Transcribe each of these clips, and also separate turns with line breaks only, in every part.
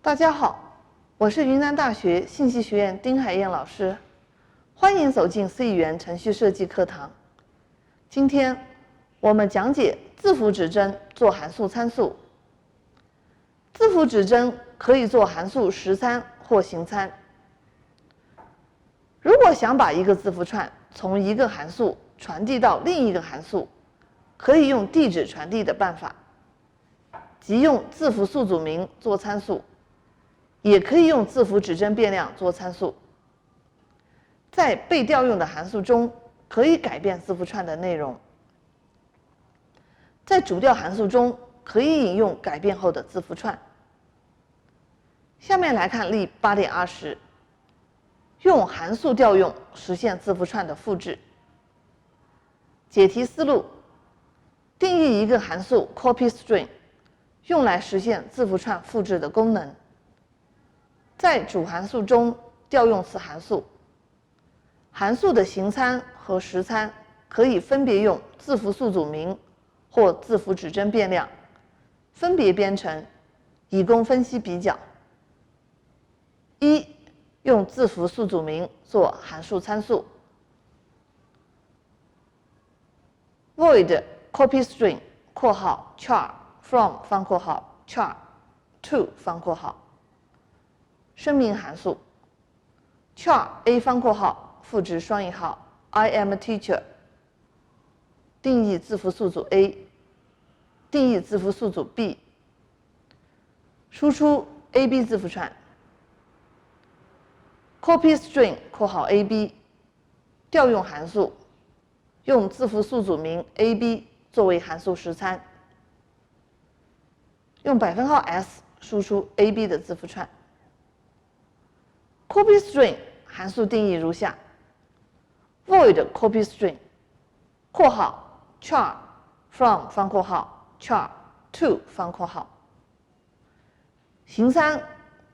大家好，我是云南大学信息学院丁海燕老师，欢迎走进 C 语言程序设计课堂。今天我们讲解字符指针做函数参数。字符指针可以做函数实参或形参。如果想把一个字符串从一个函数传递到另一个函数，可以用地址传递的办法，即用字符宿主名做参数，也可以用字符指针变量做参数。在被调用的函数中，可以改变字符串的内容。在主调函数中，可以引用改变后的字符串。下面来看例 8.20， 用函数调用实现字符串的复制。解题思路：定义一个函数 copyString， 用来实现字符串复制的功能。在主函数中调用此函数，函数的形参和实参可以分别用字符宿主名或字符指针变量分别编程，以供分析比较。一、用字符宿主名做函数参数。void copyString（括号 char from 方括号 char to 方括号）声明函数 char a 方括号赋值双引号 I am a teacher， 定义字符宿主 A， 定义字符宿主 B， 输出 AB 字符串。copyString（括号 AB） 调用函数，用字符宿主名 AB 作为函数实参，用%S 输出 AB 的字符串。copyString 函数定义如下 ：void copyString（括号 char from 方括号 char to 方括号）形参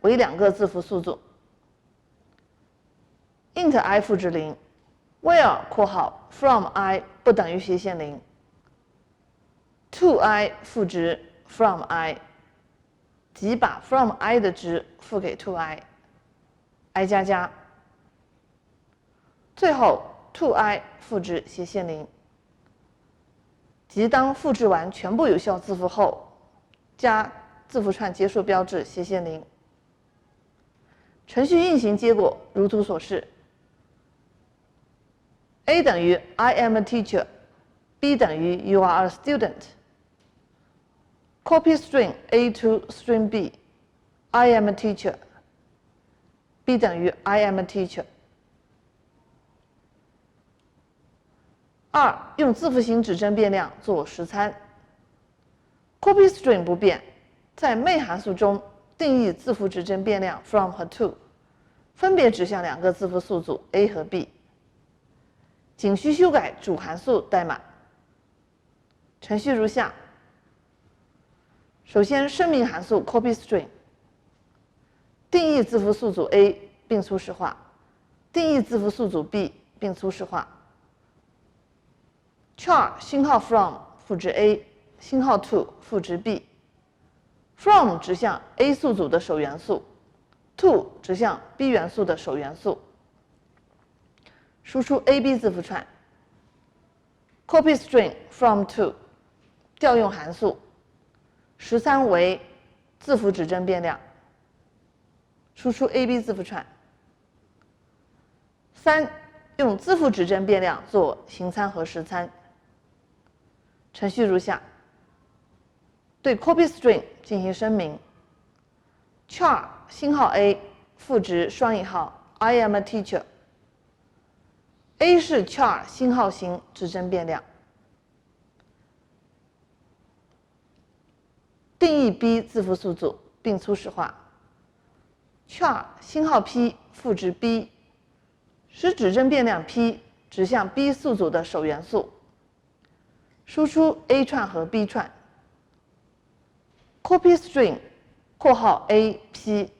为2个字符宿主 ，int i 赋值0 ，where 括号 from i 不等于斜线0 ，to i 赋值 from i， 即把 from i 的值赋给 to i。i 加加，最后 to i 赋值斜线0，即当复制完全部有效字符后，加字符串结束标志斜线0。程序运行结果如图所示 ：a 等于 I am a teacher， b 等于 You are a student。Copy string a to string b， I am a teacher。b 等于 I am a teacher。2、用字符型指针变量做实参。copyString 不变，在 main 函数中定义字符指针变量 from 和 to， 分别指向2个字符宿主 a 和 b。仅需修改主函数代码。程序如下：首先声明函数 copyString。定义字符宿主 A 并初始化，定义字符宿主 B 并初始化。char 星号 from 赋值 A， 星号 to 赋值 B。from 指向 A 宿主的首元素 ，to 指向 B 元素的首元素。输出 AB 字符串。copyString from to 调用函数，实参为字符指针变量。输出 AB 字符串。3、用字符指针变量做形参和实参。程序如下：对 copyString 进行声明 ，char 星号 a 赋值双引号 I am a teacher。a 是 char 星号型指针变量。定义 b 字符宿主并初始化。char 星号 p 赋值 b， 使指针变量 p 指向 b 宿主的首元素。输出 a 串和 b 串。copyString（括号 a p）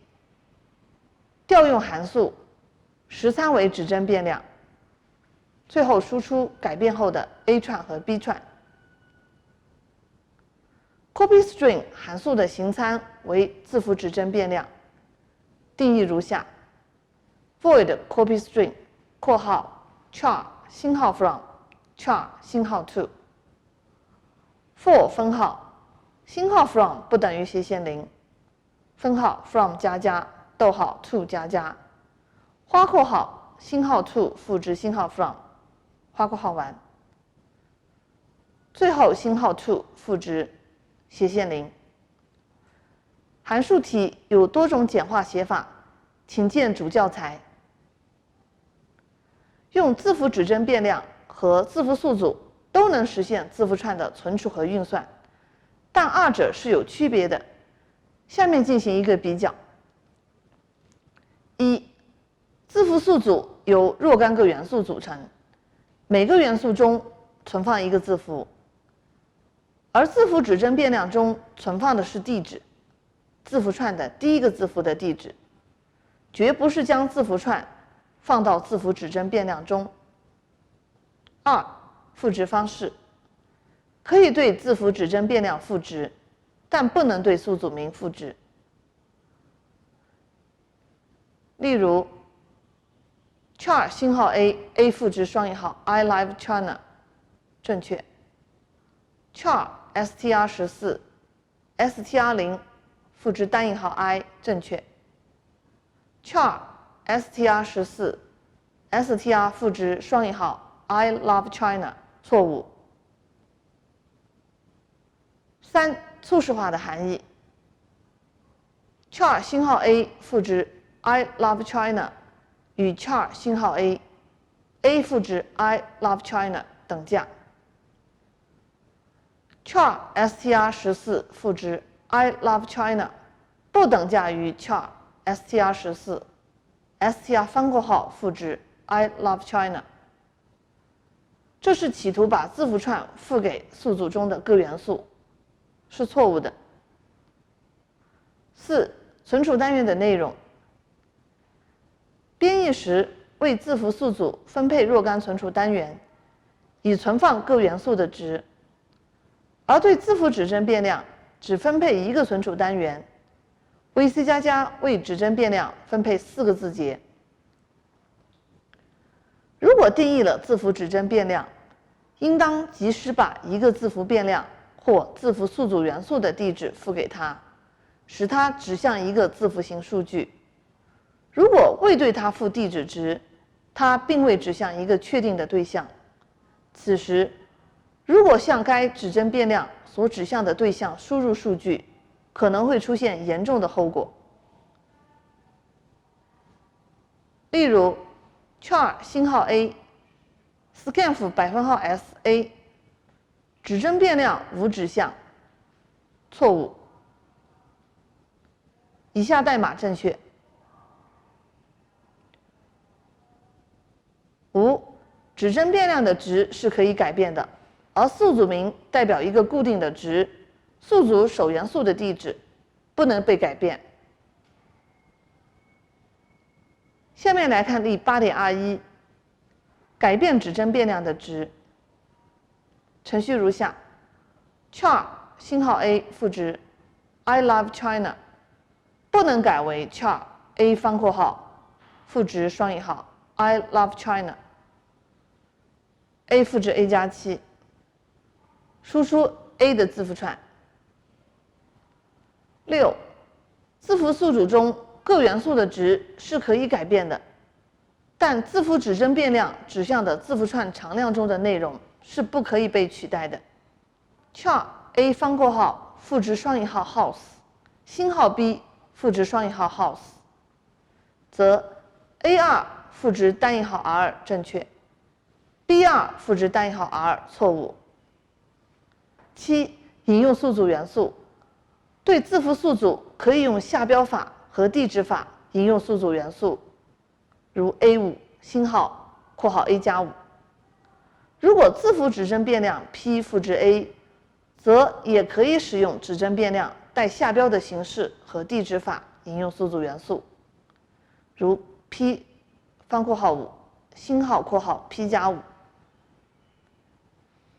调用函数，实参为指针变量。最后输出改变后的 a 串和 b 串。copyString 函数的形参为字符指针变量。定义如下 ：void copy string (括号 char 星号 from char 星号 to for 分号星号 from 不等于斜线0，分号 from 加加逗号 to 加加花括号星号 to 赋值星号 from 花括号完，最后星号 to 赋值斜线0。函数题有多种简化写法，请见主教材。用字符指针变量和字符宿主都能实现字符串的存储和运算，但二者是有区别的。下面进行一个比较。一、字符宿主由若干个元素组成，每个元素中存放一个字符，而字符指针变量中存放的是地址，字符串的第一个字符的地址，绝不是将字符串放到字符指针变量中。二、赋值方式可以对字符指针变量赋值，但不能对宿主名赋值。例如 char 星号 a 赋值双引号 I live China 正确 char str14 str0 赋值单引号 I 正确 char str14 str 赋值双引号 I love China 错误。三、促使化的含义 char 星号 a 赋值 I love China 与 char 星号 a 赋值 I love China 等价。char str14 赋值 I love China 不等价于 char str14 str 方括号赋值 I love China。这是企图把字符串赋给宿主中的各元素，是错误的。四、存储单元的内容。编译时为字符宿主分配若干存储单元，以存放各元素的值，而对字符指针变量只分配一个存储单元。VC++ 为指针变量分配4个字节。如果定义了字符指针变量，应当及时把一个字符变量或字符宿主元素的地址赋给它，使它指向一个字符型数据。如果未对它赋地址值，它并未指向一个确定的对象。此时，如果向该指针变量所指向的对象输入数据，可能会出现严重的后果。例如 char 星号 a scanf %sa 指针变量无指向，错误。以下代码正确。5. 指针变量的值是可以改变的，而宿主名代表一个固定的值，宿主首元素的地址不能被改变。下面来看例 8.21， 改变指针变量的值。程序如下 ：char 星号 a 赋值 I love China 不能改为 char a 方括号赋值双引号 I love China。a 赋值 a 加7，输出 a 的字符串。6. 字符宿主中各元素的值是可以改变的，但字符指针变量指向的字符串常量中的内容是不可以被取代的。char a 方括号赋值双引号 house 星号 b 赋值双引号 house， 则 a2 赋值单引号 r 正确 ，b2 赋值单引号 r 错误。7. 引用宿主元素，对字符宿主可以用下标法和地址法引用宿主元素，如 a5 星号括号 a 加5。如果字符指针变量 p 赋值 a， 则也可以使用指针变量带下标的形式和地址法引用宿主元素，如 p 方括号5星号括号 p 加5。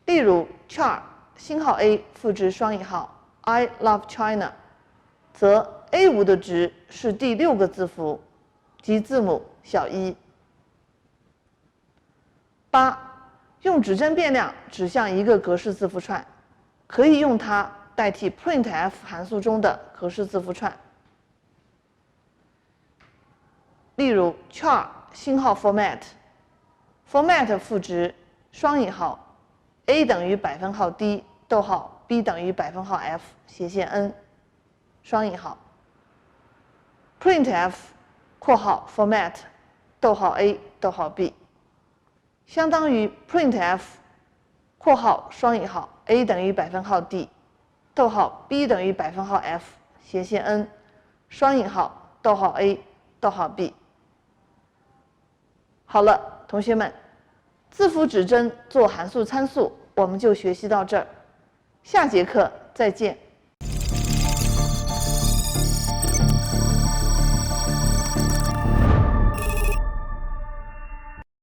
例如 char 星号 a 赋值双引号 I love China， 则 A5的值是第6个字符，即字母小一。8. 用指针变量指向一个格式字符串，可以用它代替 printf 函数中的格式字符串。例如 char 星号 format 赋值双引号 a 等于$d 逗号 b 等于$f 斜线 n 双引号 printf 括号 format 逗号 a 逗号 b 相当于 printf 括号双引号 a 等于$d 逗号 b 等于$f 斜线 n 双引号逗号 a 逗号 b。好了，同学们，字符指针做函数参数我们就学习到这儿，下节课再见。